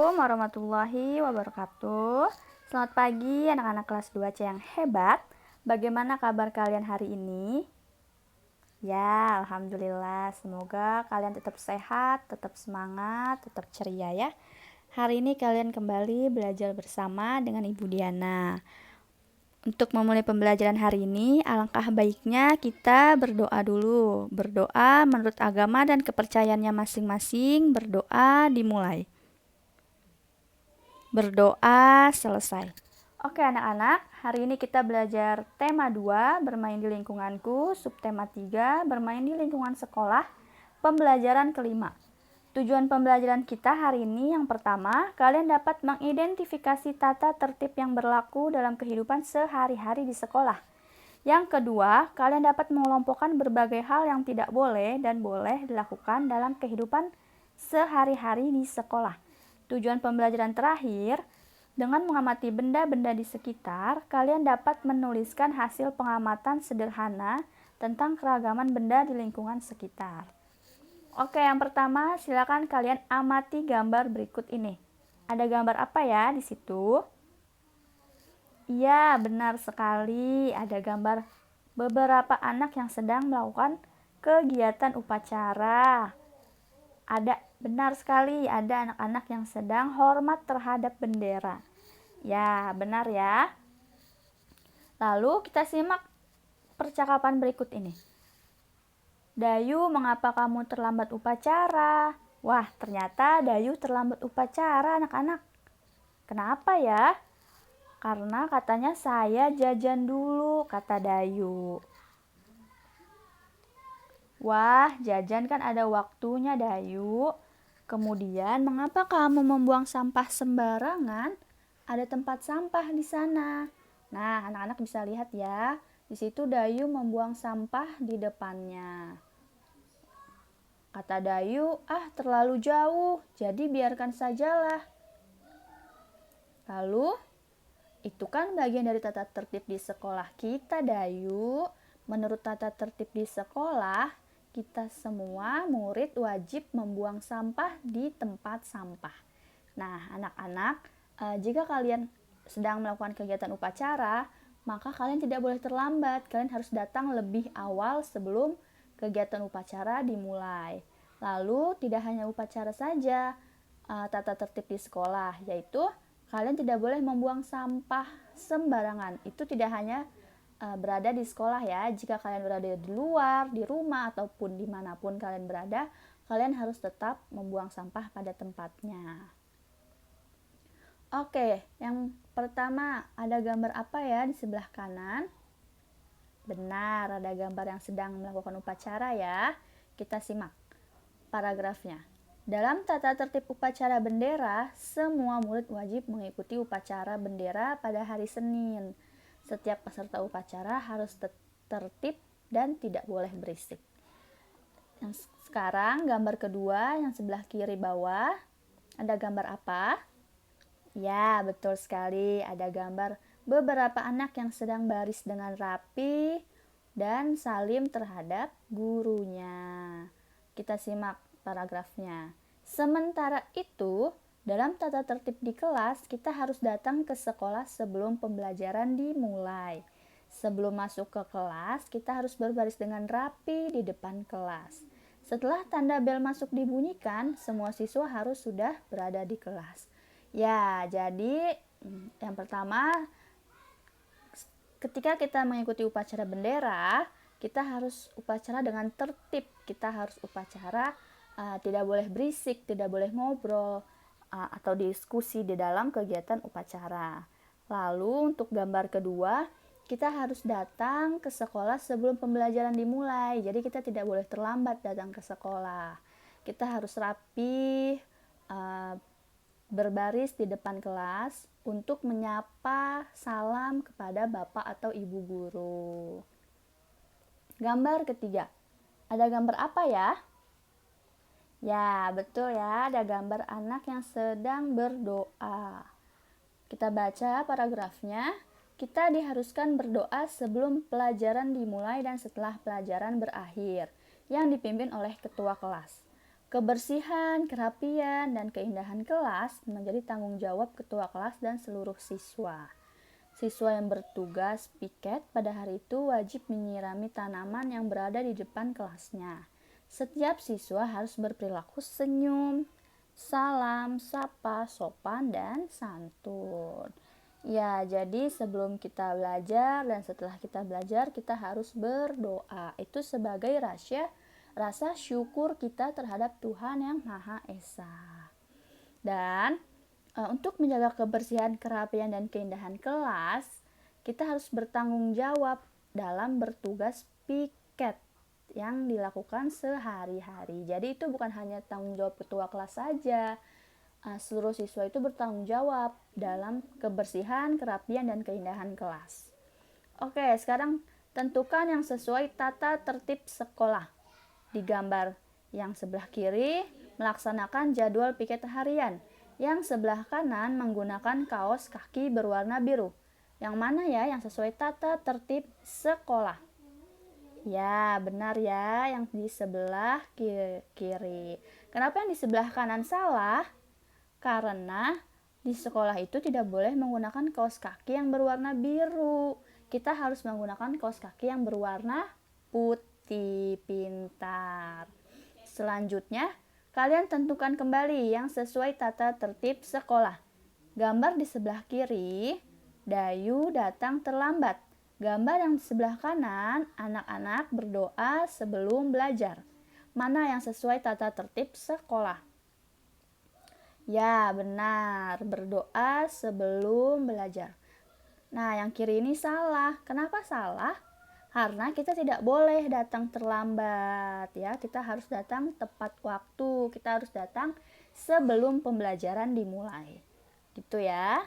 Assalamualaikum warahmatullahi wabarakatuh. Selamat pagi anak-anak kelas 2C yang hebat. Bagaimana kabar kalian hari ini? Ya, alhamdulillah. Semoga kalian tetap sehat, tetap semangat, tetap ceria ya. Hari ini kalian kembali belajar bersama dengan Ibu Diana. Untuk memulai pembelajaran hari ini, alangkah baiknya kita berdoa dulu. Berdoa menurut agama dan kepercayaannya masing-masing. Berdoa dimulai. Berdoa selesai. Oke anak-anak, hari ini kita belajar tema 2, bermain di lingkunganku, subtema 3, bermain di lingkungan sekolah, pembelajaran kelima. Tujuan pembelajaran kita hari ini yang pertama, kalian dapat mengidentifikasi tata tertib yang berlaku dalam kehidupan sehari-hari di sekolah. Yang kedua, kalian dapat mengelompokkan berbagai hal yang tidak boleh dan boleh dilakukan dalam kehidupan sehari-hari di sekolah. Tujuan pembelajaran terakhir, dengan mengamati benda-benda di sekitar, kalian dapat menuliskan hasil pengamatan sederhana tentang keragaman benda di lingkungan sekitar. Oke, yang pertama silakan kalian amati gambar berikut ini. Ada gambar apa ya di situ? Iya, benar sekali. Ada gambar beberapa anak yang sedang melakukan kegiatan upacara. Benar sekali, ada anak-anak yang sedang hormat terhadap bendera. Ya, benar ya. Lalu kita simak percakapan berikut ini. Dayu, mengapa kamu terlambat upacara? Wah, ternyata Dayu terlambat upacara, anak-anak. Kenapa ya? Karena katanya saya jajan dulu, kata Dayu. Wah, jajan kan ada waktunya, Dayu. Kemudian, mengapa kamu membuang sampah sembarangan? Ada tempat sampah di sana. Nah, anak-anak bisa lihat ya. Di situ Dayu membuang sampah di depannya. Kata Dayu, terlalu jauh, jadi biarkan sajalah. Lalu, itu kan bagian dari tata tertib di sekolah kita, Dayu. Menurut tata tertib di sekolah, kita semua murid wajib membuang sampah di tempat sampah. Nah, anak-anak, jika kalian sedang melakukan kegiatan upacara, maka kalian tidak boleh terlambat. Kalian harus datang lebih awal sebelum kegiatan upacara dimulai. Lalu tidak hanya upacara saja, tata tertib di sekolah, yaitu kalian tidak boleh membuang sampah sembarangan. Itu tidak hanya berada di sekolah ya. Jika kalian berada di luar, di rumah, ataupun dimanapun kalian berada, kalian harus tetap membuang sampah pada tempatnya. Oke, yang pertama ada gambar apa ya di sebelah kanan? Benar, ada gambar yang sedang melakukan upacara ya. Kita simak paragrafnya. Dalam tata tertib upacara bendera, semua murid wajib mengikuti upacara bendera pada hari Senin. Setiap peserta upacara harus tertib dan tidak boleh berisik. Yang sekarang gambar kedua yang sebelah kiri bawah, ada gambar apa? Ya, betul sekali. Ada gambar beberapa anak yang sedang baris dengan rapi dan salim terhadap gurunya. Kita simak paragrafnya. Sementara itu, dalam tata tertib di kelas, kita harus datang ke sekolah sebelum pembelajaran dimulai. Sebelum masuk ke kelas, kita harus berbaris dengan rapi di depan kelas. Setelah tanda bel masuk dibunyikan, semua siswa harus sudah berada di kelas. Ya, jadi yang pertama, ketika kita mengikuti upacara bendera, kita harus upacara dengan tertib. Kita harus upacara tidak boleh berisik, tidak boleh ngobrol atau diskusi di dalam kegiatan upacara. Lalu untuk gambar kedua, kita harus datang ke sekolah sebelum pembelajaran dimulai. Jadi kita tidak boleh terlambat datang ke sekolah. Kita harus rapi, berbaris di depan kelas untuk menyapa salam kepada bapak atau ibu guru. Gambar ketiga, ada gambar apa ya? Ya, betul ya, ada gambar anak yang sedang berdoa. Kita baca paragrafnya. Kita diharuskan berdoa sebelum pelajaran dimulai dan setelah pelajaran berakhir, yang dipimpin oleh ketua kelas. Kebersihan, kerapian, dan keindahan kelas menjadi tanggung jawab ketua kelas dan seluruh siswa. Siswa yang bertugas piket pada hari itu wajib menyirami tanaman yang berada di depan kelasnya. Setiap siswa harus berperilaku senyum, salam, sapa, sopan, dan santun. Ya, jadi sebelum kita belajar dan setelah kita belajar kita harus berdoa. Itu sebagai rasa syukur kita terhadap Tuhan yang Maha Esa. Dan untuk menjaga kebersihan, kerapian, dan keindahan kelas, kita harus bertanggung jawab dalam bertugas piket yang dilakukan sehari-hari. Jadi itu bukan hanya tanggung jawab ketua kelas saja. Seluruh siswa itu bertanggung jawab dalam kebersihan, kerapian, dan keindahan kelas. Oke, sekarang tentukan yang sesuai tata tertib sekolah. Di gambar yang sebelah kiri melaksanakan jadwal piket harian. Yang sebelah kanan menggunakan kaos kaki berwarna biru. Yang mana ya yang sesuai tata tertib sekolah? Ya, benar ya, yang di sebelah kiri. Kenapa yang di sebelah kanan salah? Karena di sekolah itu tidak boleh menggunakan kaos kaki yang berwarna biru. Kita harus menggunakan kaos kaki yang berwarna putih. Pintar. Selanjutnya, kalian tentukan kembali yang sesuai tata tertib sekolah. Gambar di sebelah kiri, Dayu datang terlambat. Gambar yang di sebelah kanan, anak-anak berdoa sebelum belajar. Mana yang sesuai tata tertib sekolah? Ya, benar. Berdoa sebelum belajar. Nah, yang kiri ini salah. Kenapa salah? Karena kita tidak boleh datang terlambat ya. Kita harus datang tepat waktu. Kita harus datang sebelum pembelajaran dimulai. Gitu ya.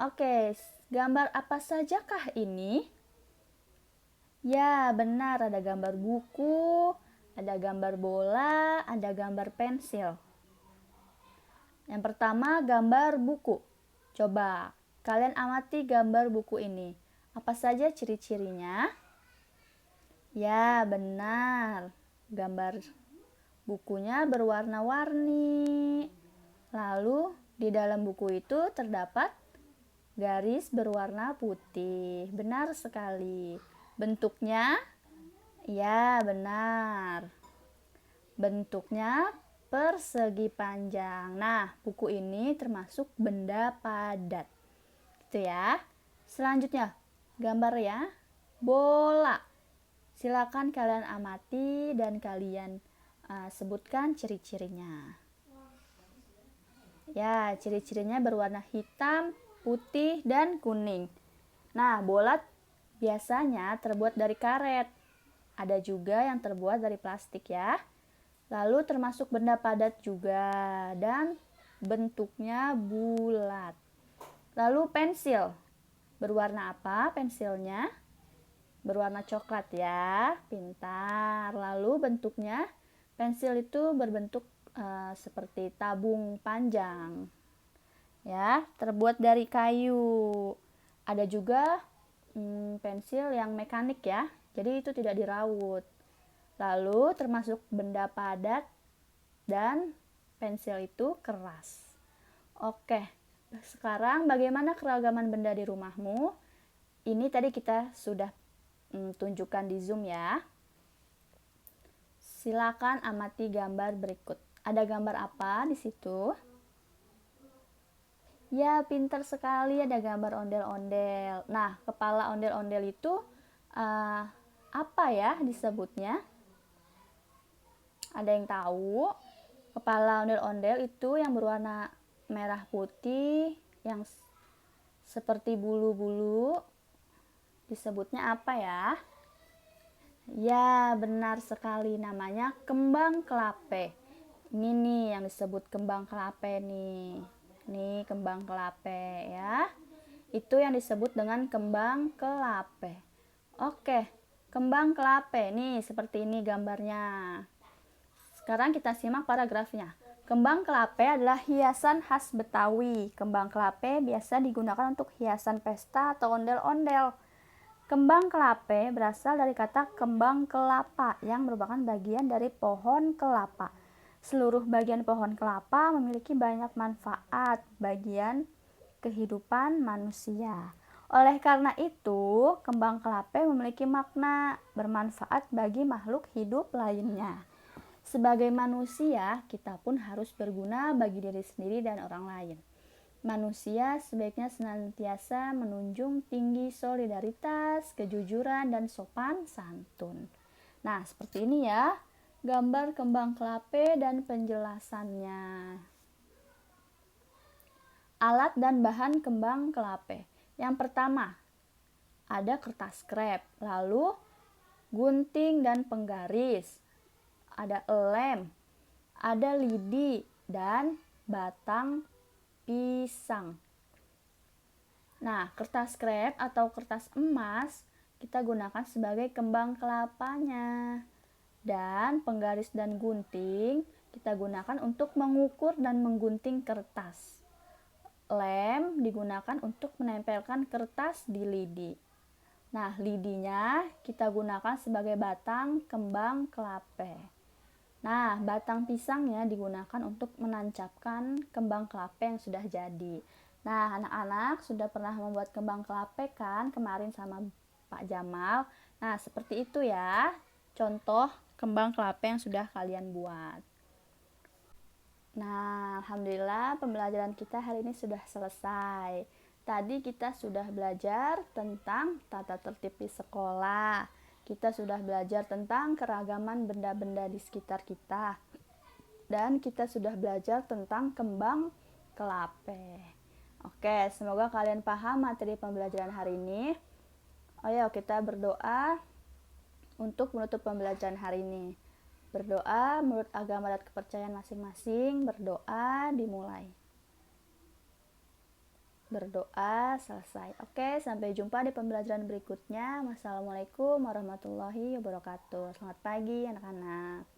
Oke, gambar apa sajakah ini? Ya, benar. Ada gambar buku, ada gambar bola, ada gambar pensil. Yang pertama, gambar buku. Coba kalian amati gambar buku ini. Apa saja ciri-cirinya? Ya, benar. Gambar bukunya berwarna-warni. Lalu, di dalam buku itu terdapat garis berwarna putih. Benar sekali. Bentuknya? Ya, benar. Bentuknya persegi panjang. Nah, buku ini termasuk benda padat. Gitu ya. Selanjutnya, gambar ya. Bola. Silakan kalian amati dan kalian sebutkan ciri-cirinya. Ya, ciri-cirinya berwarna hitam, putih, dan kuning. Nah, bola biasanya terbuat dari karet. Ada juga yang terbuat dari plastik ya. Lalu termasuk benda padat juga dan bentuknya bulat. Lalu pensil. Berwarna apa pensilnya? Berwarna coklat ya. Pintar. Lalu bentuknya pensil itu berbentuk seperti tabung panjang. Ya, terbuat dari kayu. Ada juga pensil yang mekanik ya. Jadi itu tidak diraut. Lalu termasuk benda padat dan pensil itu keras. Oke, sekarang bagaimana keragaman benda di rumahmu? Ini tadi kita sudah tunjukkan di Zoom ya. Silakan amati gambar berikut. Ada gambar apa di situ? Ya, pintar sekali, ada gambar ondel-ondel. Nah, kepala ondel-ondel itu apa ya disebutnya? Ada yang tahu? Kepala ondel-ondel itu yang berwarna merah putih, yang seperti bulu-bulu, disebutnya apa ya? Ya, benar sekali, namanya kembang kelape. Ini nih yang disebut kembang kelape nih. Nih kembang kelape ya. Itu yang disebut dengan kembang kelape. Oke, kembang kelape nih seperti ini gambarnya. Sekarang kita simak paragrafnya. Kembang kelape adalah hiasan khas Betawi. Kembang kelape biasa digunakan untuk hiasan pesta atau ondel-ondel. Kembang kelape berasal dari kata kembang kelapa yang merupakan bagian dari pohon kelapa. Seluruh bagian pohon kelapa memiliki banyak manfaat bagian kehidupan manusia. Oleh karena itu, kembang kelape memiliki makna bermanfaat bagi makhluk hidup lainnya. Sebagai manusia, kita pun harus berguna bagi diri sendiri dan orang lain. Manusia sebaiknya senantiasa menunjung tinggi solidaritas, kejujuran, dan sopan santun. Nah, seperti ini ya, gambar kembang kelape dan penjelasannya. Alat dan bahan kembang kelape. Yang pertama, ada kertas krep, lalu gunting dan penggaris, ada lem, ada lidi, dan batang pisang. Nah, kertas krep atau kertas emas kita gunakan sebagai kembang kelapanya. Dan penggaris dan gunting kita gunakan untuk mengukur dan menggunting kertas. Lem digunakan untuk menempelkan kertas di lidi. Nah, lidinya kita gunakan sebagai batang kembang kelape. Nah, batang pisangnya digunakan untuk menancapkan kembang kelape yang sudah jadi. Nah, anak-anak sudah pernah membuat kembang kelape kan kemarin sama Pak Jamal. Nah, seperti itu ya contoh kembang kelape yang sudah kalian buat. Nah, alhamdulillah pembelajaran kita hari ini sudah selesai. Tadi kita sudah belajar tentang tata tertib di sekolah. Kita sudah belajar tentang keragaman benda-benda di sekitar kita. Dan kita sudah belajar tentang kembang kelape. Oke, semoga kalian paham materi pembelajaran hari ini. Ayo kita berdoa untuk menutup pembelajaran hari ini. Berdoa menurut agama dan kepercayaan masing-masing. Berdoa dimulai. Berdoa selesai. Oke, sampai jumpa di pembelajaran berikutnya. Wassalamualaikum warahmatullahi wabarakatuh. Selamat pagi anak-anak.